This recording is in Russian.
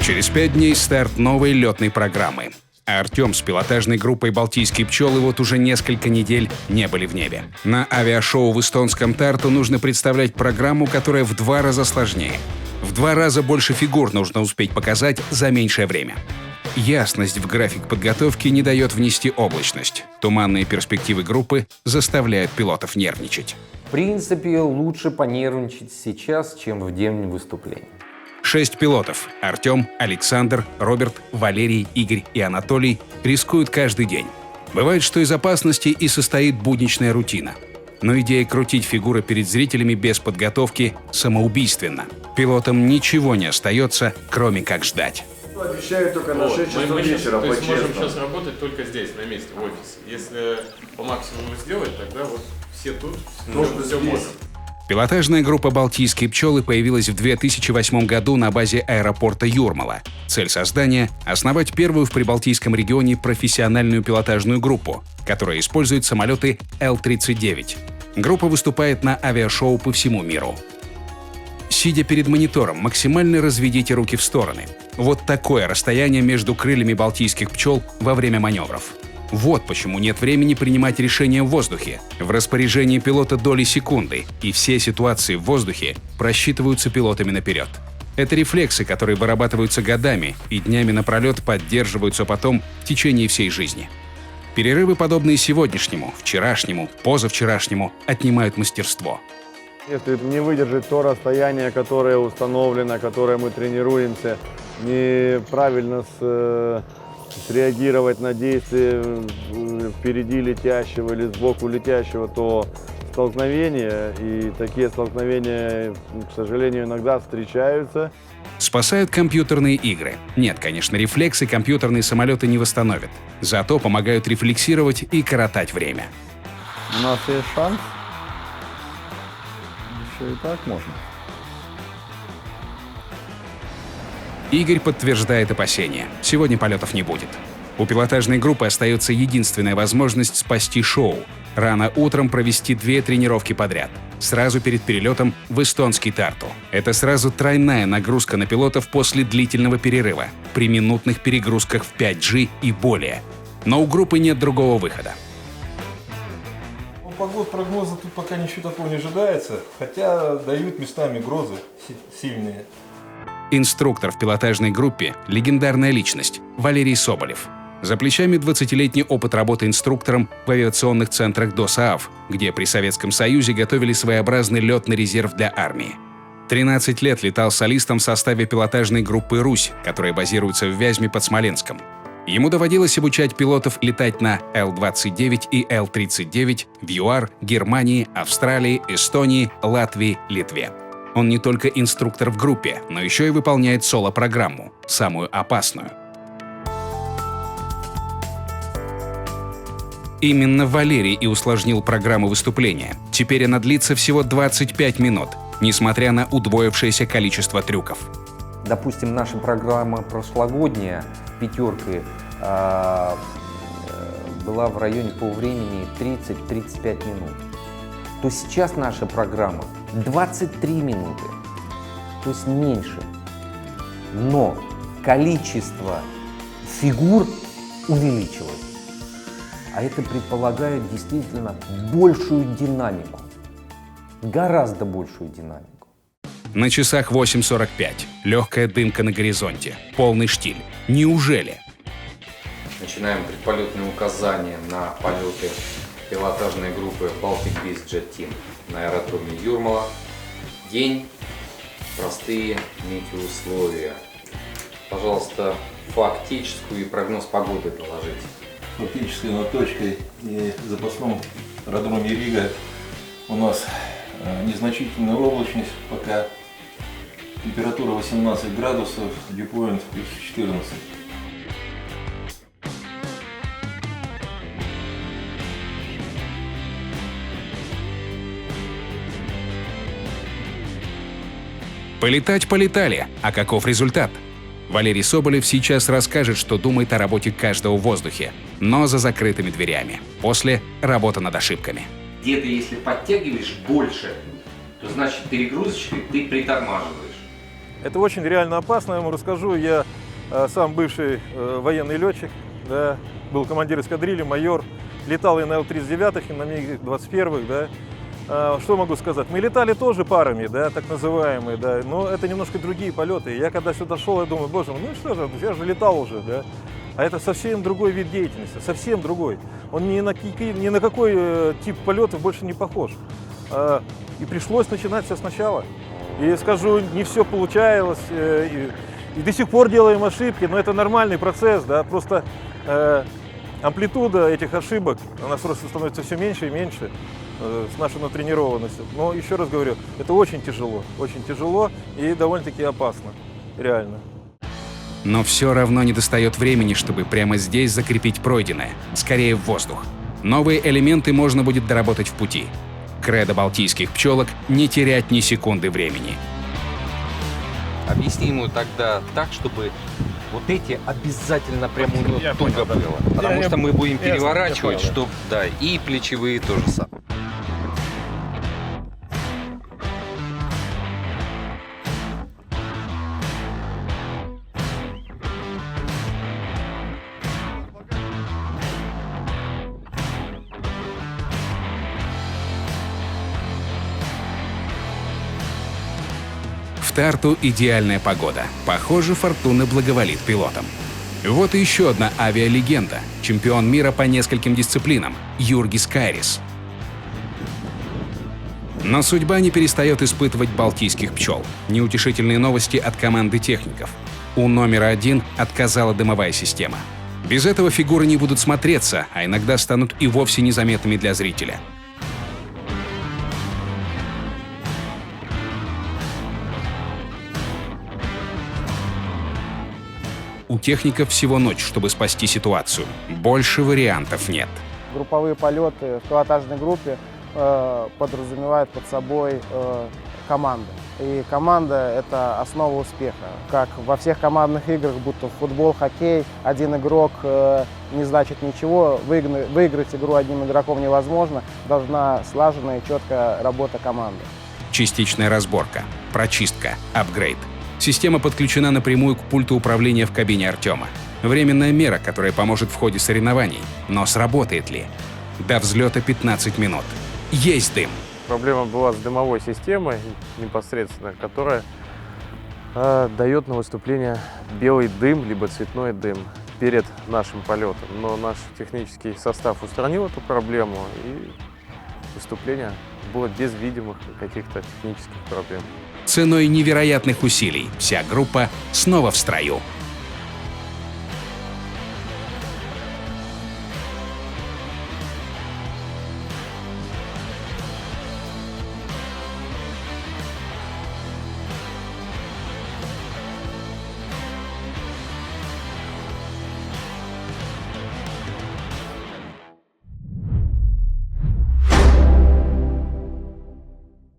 Через 5 дней старт новой летной программы. А Артем с пилотажной группой «Балтийские пчелы» вот уже несколько недель не были в небе. На авиашоу в эстонском Тарту нужно представлять программу, которая в 2 раза сложнее. В 2 раза больше фигур нужно успеть показать за меньшее время. Ясность в график подготовки не дает внести облачность. Туманные перспективы группы заставляют пилотов нервничать. В принципе, лучше понервничать сейчас, чем в день выступления. 6 пилотов – Артем, Александр, Роберт, Валерий, Игорь и Анатолий – рискуют каждый день. Бывает, что из опасности и состоит будничная рутина. Но идея крутить фигуры перед зрителями без подготовки самоубийственна. Пилотам ничего не остается, кроме как ждать. Обещаю только на 6 часов вечера, то есть по-честному. можем сейчас работать только здесь, на месте, в офисе. Если по максимуму сделать, тогда вот все тут, все можем. Пилотажная группа «Балтийские пчелы» появилась в 2008 году на базе аэропорта Юрмала. Цель создания – основать первую в Прибалтийском регионе профессиональную пилотажную группу, которая использует самолеты Л-39. Группа выступает на авиашоу по всему миру. Сидя перед монитором, максимально разведите руки в стороны. Вот такое расстояние между крыльями балтийских пчел во время маневров. Вот почему нет времени принимать решения в воздухе. В распоряжении пилота доли секунды, и все ситуации в воздухе просчитываются пилотами наперед. Это рефлексы, которые вырабатываются годами и днями напролет поддерживаются потом в течение всей жизни. Перерывы, подобные сегодняшнему, вчерашнему, позавчерашнему, отнимают мастерство. Если не выдержит то расстояние, которое установлено, которое мы тренируемся, неправильно среагировать на действие впереди летящего или сбоку летящего, то столкновения, и такие столкновения, к сожалению, иногда встречаются. Спасают компьютерные игры. Нет, конечно, рефлексы компьютерные самолеты не восстановят. Зато помогают рефлексировать и коротать время. У нас есть шанс. Еще и так можно. Игорь подтверждает опасения. Сегодня полетов не будет. У пилотажной группы остается единственная возможность спасти шоу. Рано утром провести 2 тренировки подряд. Сразу перед перелетом в эстонский Тарту. Это сразу тройная нагрузка на пилотов после длительного перерыва, при минутных перегрузках в 5G и более. Но у группы нет другого выхода. Прогноза тут пока ничего такого не ожидается, хотя дают местами грозы сильные. Инструктор в пилотажной группе – легендарная личность Валерий Соболев. За плечами 20-летний опыт работы инструктором в авиационных центрах ДОСААФ, где при Советском Союзе готовили своеобразный летный резерв для армии. 13 лет летал солистом в составе пилотажной группы «Русь», которая базируется в Вязьме под Смоленском. Ему доводилось обучать пилотов летать на Л-29 и Л-39 в ЮАР, Германии, Австралии, Эстонии, Латвии, Литве. Он не только инструктор в группе, но еще и выполняет соло-программу, самую опасную. Именно Валерий и усложнил программу выступления. Теперь она длится всего 25 минут, несмотря на удвоившееся количество трюков. Допустим, наша программа прошлогодняя, пятеркой, была в районе по времени 30-35 минут. То сейчас наша программа 23 минуты, то есть меньше. Но количество фигур увеличилось. А это предполагает действительно большую динамику, гораздо большую динамику. На часах 8:45. Легкая дымка на горизонте. Полный штиль. Неужели? Начинаем предполетные указания на полеты пилотажной группы Baltic Beast Jet Team на аэродроме Юрмала. День, простые метеоусловия. Пожалуйста, фактическую и прогноз погоды доложите. Фактически над точкой и запасном аэродроме Рига у нас незначительная облачность, пока температура 18 градусов, дьюпоинт плюс 14. Полетать полетали, а каков результат? Валерий Соболев сейчас расскажет, что думает о работе каждого в воздухе, но за закрытыми дверями. После – работа над ошибками. Где-то если подтягиваешь больше, то значит перегрузочкой ты притормаживаешь. Это очень реально опасно, я вам расскажу. Я сам бывший военный летчик, да, был командир эскадрильи, майор. Летал и на Л-39, и на МиГ-21, да. Что могу сказать? Мы летали тоже парами, да, так называемые, да, но это немножко другие полеты. Я когда сюда шел, я думаю, боже мой, ну что же, я же летал уже, да. А это совсем другой вид деятельности, совсем другой. Он ни на какой тип полетов больше не похож. И пришлось начинать все сначала. И скажу, не все получалось, и до сих пор делаем ошибки, но это нормальный процесс, да, просто амплитуда этих ошибок, она просто становится все меньше и меньше с нашей натренированностью. Но еще раз говорю, это очень тяжело и довольно-таки опасно, реально. Но все равно не достает времени, чтобы прямо здесь закрепить пройденное, скорее в воздух. Новые элементы можно будет доработать в пути. Кредо балтийских пчелок — не терять ни секунды времени. Объясни ему тогда так, чтобы вот эти обязательно прям у него туго было. Потому что мы будем переворачивать, чтобы, да, и плечевые тоже самое. В Тарту идеальная погода. Похоже, фортуна благоволит пилотам. Вот и еще одна авиалегенда, чемпион мира по нескольким дисциплинам — Юргис Кайрис. Но судьба не перестает испытывать балтийских пчел. Неутешительные новости от команды техников. У номера 1 отказала дымовая система. Без этого фигуры не будут смотреться, а иногда станут и вовсе незаметными для зрителя. У техников всего ночь, чтобы спасти ситуацию. Больше вариантов нет. Групповые полеты в пилотажной группе подразумевают под собой команду. И команда — это основа успеха. Как во всех командных играх, будто футбол, хоккей, один игрок не значит ничего, выиграть игру одним игроком невозможно, должна слаженная и четкая работа команды. Частичная разборка, прочистка, апгрейд. Система подключена напрямую к пульту управления в кабине Артема. Временная мера, которая поможет в ходе соревнований. Но сработает ли? До взлета 15 минут. Есть дым. Проблема была с дымовой системой непосредственно, которая дает на выступление белый дым, либо цветной дым перед нашим полетом. Но наш технический состав устранил эту проблему, и выступление было без видимых каких-то технических проблем. Ценой невероятных усилий вся группа снова в строю.